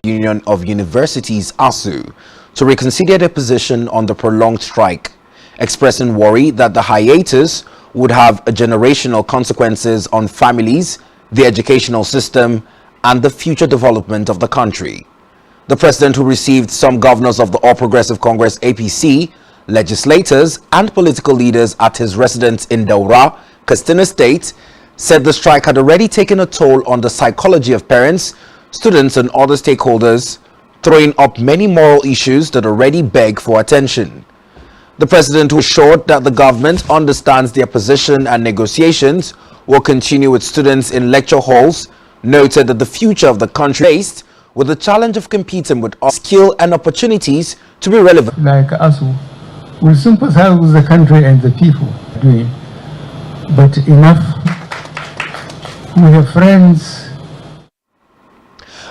Union of Universities ASU to reconsider their position on the prolonged strike, expressing worry that the hiatus would have generational consequences on families, the educational system, and the future development of the country. The president, who received some governors of the All Progressive Congress APC, legislators, and political leaders at his residence in Daura, Katsina State, said the strike had already taken a toll on the psychology of parents, students, and other stakeholders, throwing up many moral issues that already beg for attention. The president, who assured that the government understands their position and negotiations will continue with students in lecture halls, noted that the future of the country faced with the challenge of competing with skill and opportunities to be relevant. Like us, we sympathize with the country and the people doing, but enough. We have friends.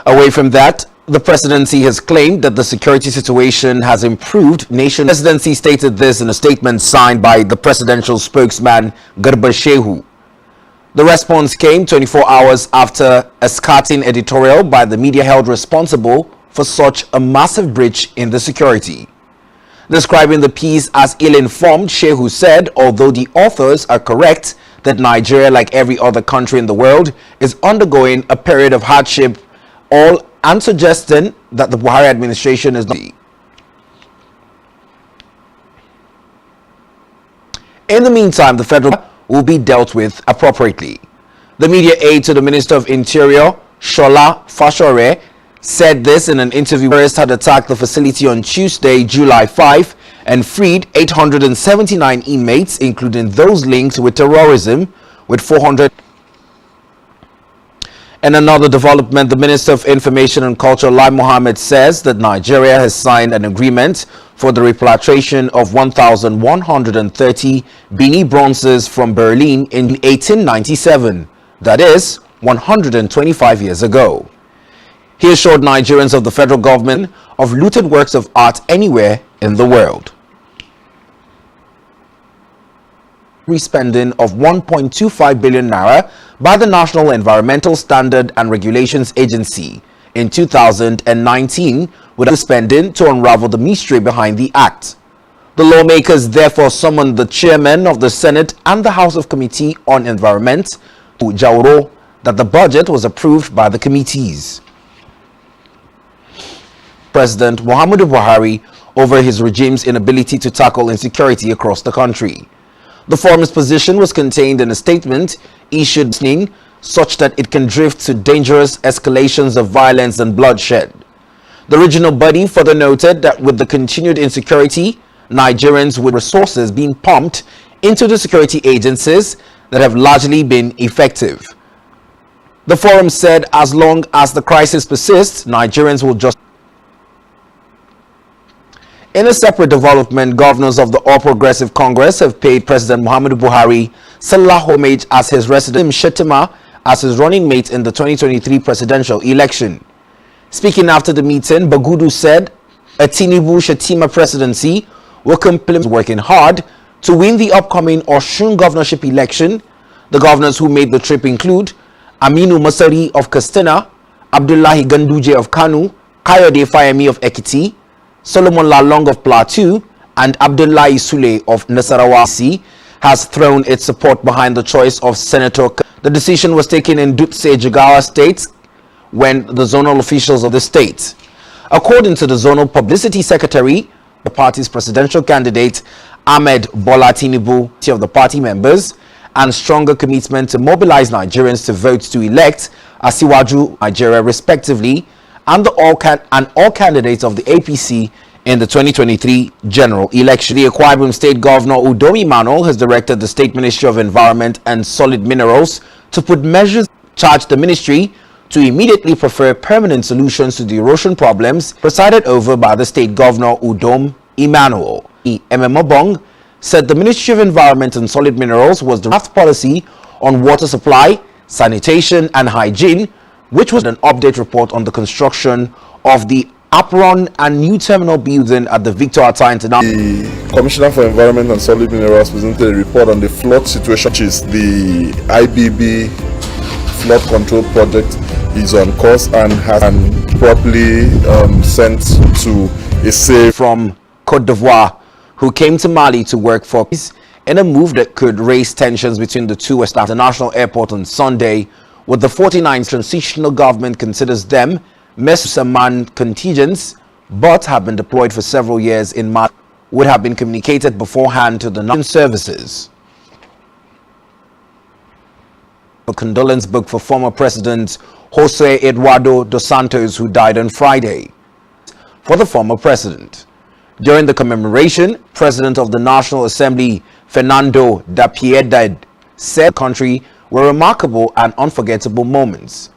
Away from that, the presidency has claimed that the security situation has improved. The presidency stated this in a statement signed by the presidential spokesman Garba Shehu. The response came 24 hours after a scathing editorial by the media held responsible for such a massive breach in the security. Describing the piece as ill-informed, Shehu said, although the authors are correct that Nigeria, like every other country in the world, is undergoing a period of hardship, and suggesting that the Buhari administration is not. In the meantime, the federal will be dealt with appropriately. The media aide to the Minister of Interior, Shola Fashore, said this in an interview. Terrorists had attacked the facility on Tuesday, July 5, and freed 879 inmates, including those linked with terrorism, with 400. In another development, the Minister of Information and Culture, Lai Mohammed, says that Nigeria has signed an agreement for the repatriation of 1,130 Bini bronzes from Berlin in 1897, that is, 125 years ago. He assured Nigerians of the federal government of looted works of art anywhere in the world. Spending of 1.25 billion naira by the National Environmental Standard and Regulations Agency in 2019 with spending to unravel the mystery behind the act. The lawmakers therefore summoned the chairman of the Senate and the House of Committee on Environment to Jauro that the budget was approved by the committees. President Muhammadu Buhari over his regime's inability to tackle insecurity across the country. The former's position was contained in a statement issued such that it can drift to dangerous escalations of violence and bloodshed. The regional body further noted that with the continued insecurity, Nigerians with resources being pumped into the security agencies that have largely been effective. The forum said as long as the crisis persists, Nigerians will just. In a separate development, governors of the All Progressive Congress have paid President Muhammadu Buhari Salah homage as his resident Shetima as his running mate in the 2023 presidential election. Speaking after the meeting, Bagudu said a Tinubu-Shetima presidency will complete working hard to win the upcoming Osun governorship election. The governors who made the trip include Aminu Masari of Katsina, Abdullahi Ganduje of Kanu, Kayode Fayemi of Ekiti, Solomon Lalong of Plateau, and Abdullahi Sule of Nasarawa has thrown its support behind the choice of Senator. The decision was taken in Dutse, Jigawa State, when the zonal officials of the state. According to the zonal publicity secretary, the party's presidential candidate, Ahmed Bola Tinubu, of the party members, and stronger commitment to mobilize Nigerians to vote to elect Asiwaju Nigeria respectively, and all candidates of the APC in the 2023 general election. The Akwa Ibom State Governor Udomi Manuel has directed the State Ministry of Environment and Solid Minerals to put measures charge the ministry to immediately prefer permanent solutions to the erosion problems presided over by the State Governor Udom Emmanuel. Ememobong said the Ministry of Environment and Solid Minerals was the draft policy on water supply, sanitation and hygiene, which was an update report on the construction of the apron and new terminal building at the Victor Atta International. The Commissioner for Environment and Solid Minerals presented a report on the flood situation, which is the IBB flood control project. is on course and has been properly sent to a safe. From Cote d'Ivoire, who came to Mali to work for peace in a move that could raise tensions between the two West African International Airport on Sunday, with the 49th transitional government considers them Messaman contingents, but have been deployed for several years in Mali, would have been communicated beforehand to the national services. A condolence book for former President Jose Eduardo dos Santos, who died on Friday. For the former president, during the commemoration, President of the National Assembly Fernando da Piedade said the country were remarkable and unforgettable moments.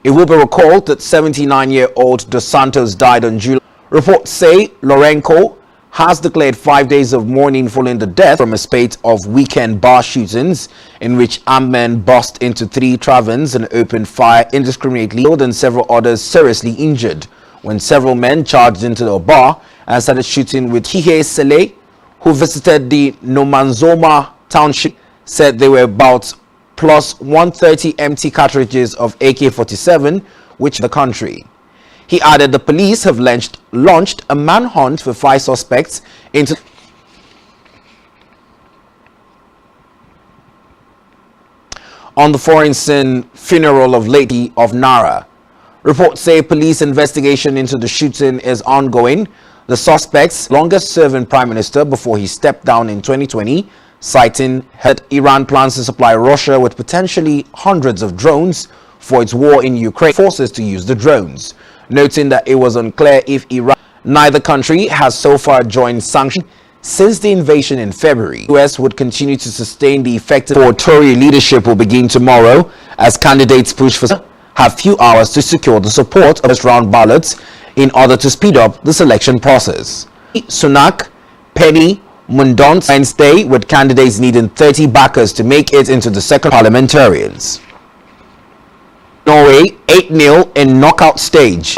It will be recalled that 79-year-old dos Santos died on July. Reports say Lourenco has declared 5 days of mourning following the death from a spate of weekend bar shootings in which armed men burst into 3 taverns and opened fire indiscriminately, and several others seriously injured when several men charged into the bar and started shooting with Hihe Sele, who visited the Nomanzoma township, said there were about plus 130 empty cartridges of AK-47 which the country. He added the police have launched a manhunt for 5 suspects into on the foreign scene funeral of Lady of Nara. Reports say police investigation into the shooting is ongoing. The suspect's longest-serving prime minister before he stepped down in 2020, citing that Iran plans to supply Russia with potentially hundreds of drones for its war in Ukraine, forces to use the drones, noting that it was unclear if Iran, neither country has so far joined sanctions since the invasion in February. The US would continue to sustain the effective Tory leadership will begin tomorrow as candidates push for have few hours to secure the support of first-round ballots in order to speed up the selection process. Sunak, Penny, Mundont Wednesday, with candidates needing 30 backers to make it into the second parliamentarians. Norway 8-0 in knockout stage.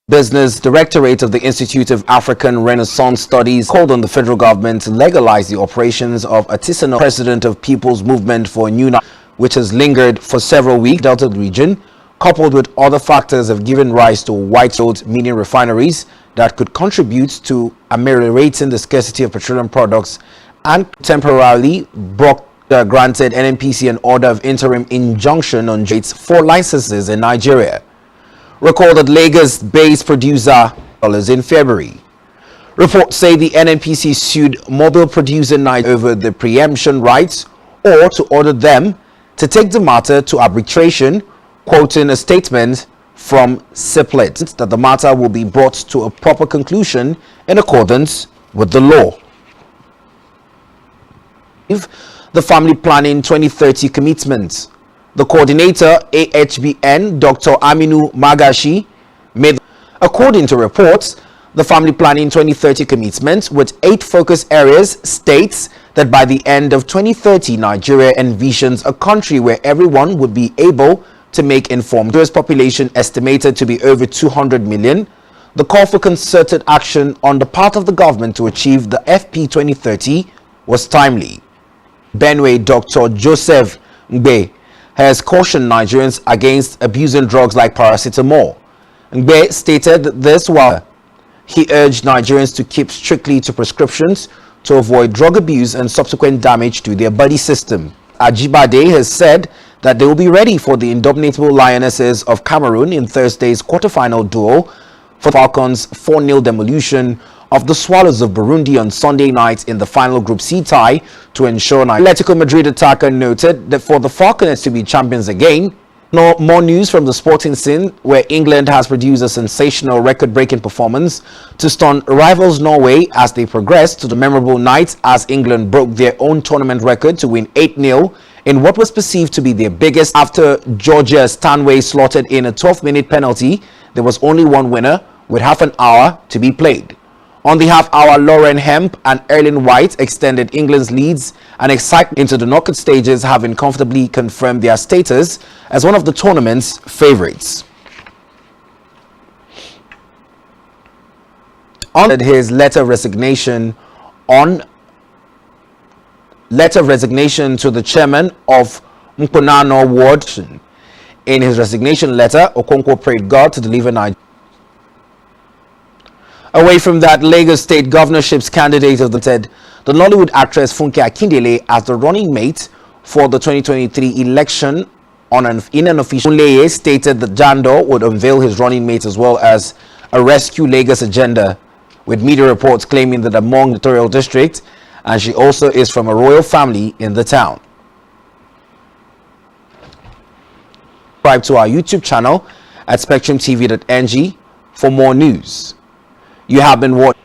Business Directorate of the Institute of African Renaissance Studies called on the federal government to legalize the operations of artisanal president of People's Movement for a New Nigeria, which has lingered for several weeks. Delta region, coupled with other factors, have given rise to white-sold mini refineries that could contribute to ameliorating the scarcity of petroleum products and temporarily granted NNPC an order of interim injunction on rates for licenses in Nigeria. Recall that Lagos-based producer in February. Reports say the NNPC sued mobile producer Nigeria over the preemption rights or to order them to take the matter to arbitration, quoting a statement from CIPLET that the matter will be brought to a proper conclusion in accordance with the law. The Family Planning 2030 commitments. The coordinator, AHBN, Dr. Aminu Magashi, made, according to reports, the Family Planning 2030 commitment with 8 focus areas states that by the end of 2030, Nigeria envisions a country where everyone would be able to make informed. Nigeria's population estimated to be over 200 million. The call for concerted action on the part of the government to achieve the FP 2030 was timely. Benue Dr. Joseph Ngbe has cautioned Nigerians against abusing drugs like paracetamol. Ngbe stated this while he urged Nigerians to keep strictly to prescriptions to avoid drug abuse and subsequent damage to their body system. Ajibade has said that they will be ready for the indomitable Lionesses of Cameroon in Thursday's quarterfinal duel for Falcons' 4-0 demolition of the Swallows of Burundi on Sunday night in the final Group C tie to ensure Atletico Madrid attacker noted that for the Falcons to be champions again, No more news from the sporting scene, where England has produced a sensational record-breaking performance to stun rivals Norway as they progressed to the memorable night, as England broke their own tournament record to win 8-0 in what was perceived to be their biggest. After Georgia Stanway slotted in a 12-minute penalty, there was only one winner with half an hour to be played. On the half-hour, Lauren Hemp and Erling White extended England's leads and excitement into the knockout stages, having comfortably confirmed their status as one of the tournament's favourites. On his letter of resignation to the chairman of Mponano Ward. In his resignation letter, Okonkwo prayed God to deliver Nigeria. Away from that, Lagos State governorship's candidate of the Nollywood actress Funke Akindele as the running mate for the 2023 election in an official. Funleye stated that Jandor would unveil his running mate as well as a Rescue Lagos agenda, with media reports claiming that among the territorial district, and she also is from a royal family in the town. Subscribe to our YouTube channel at spectrumtv.ng for more news. You have been watching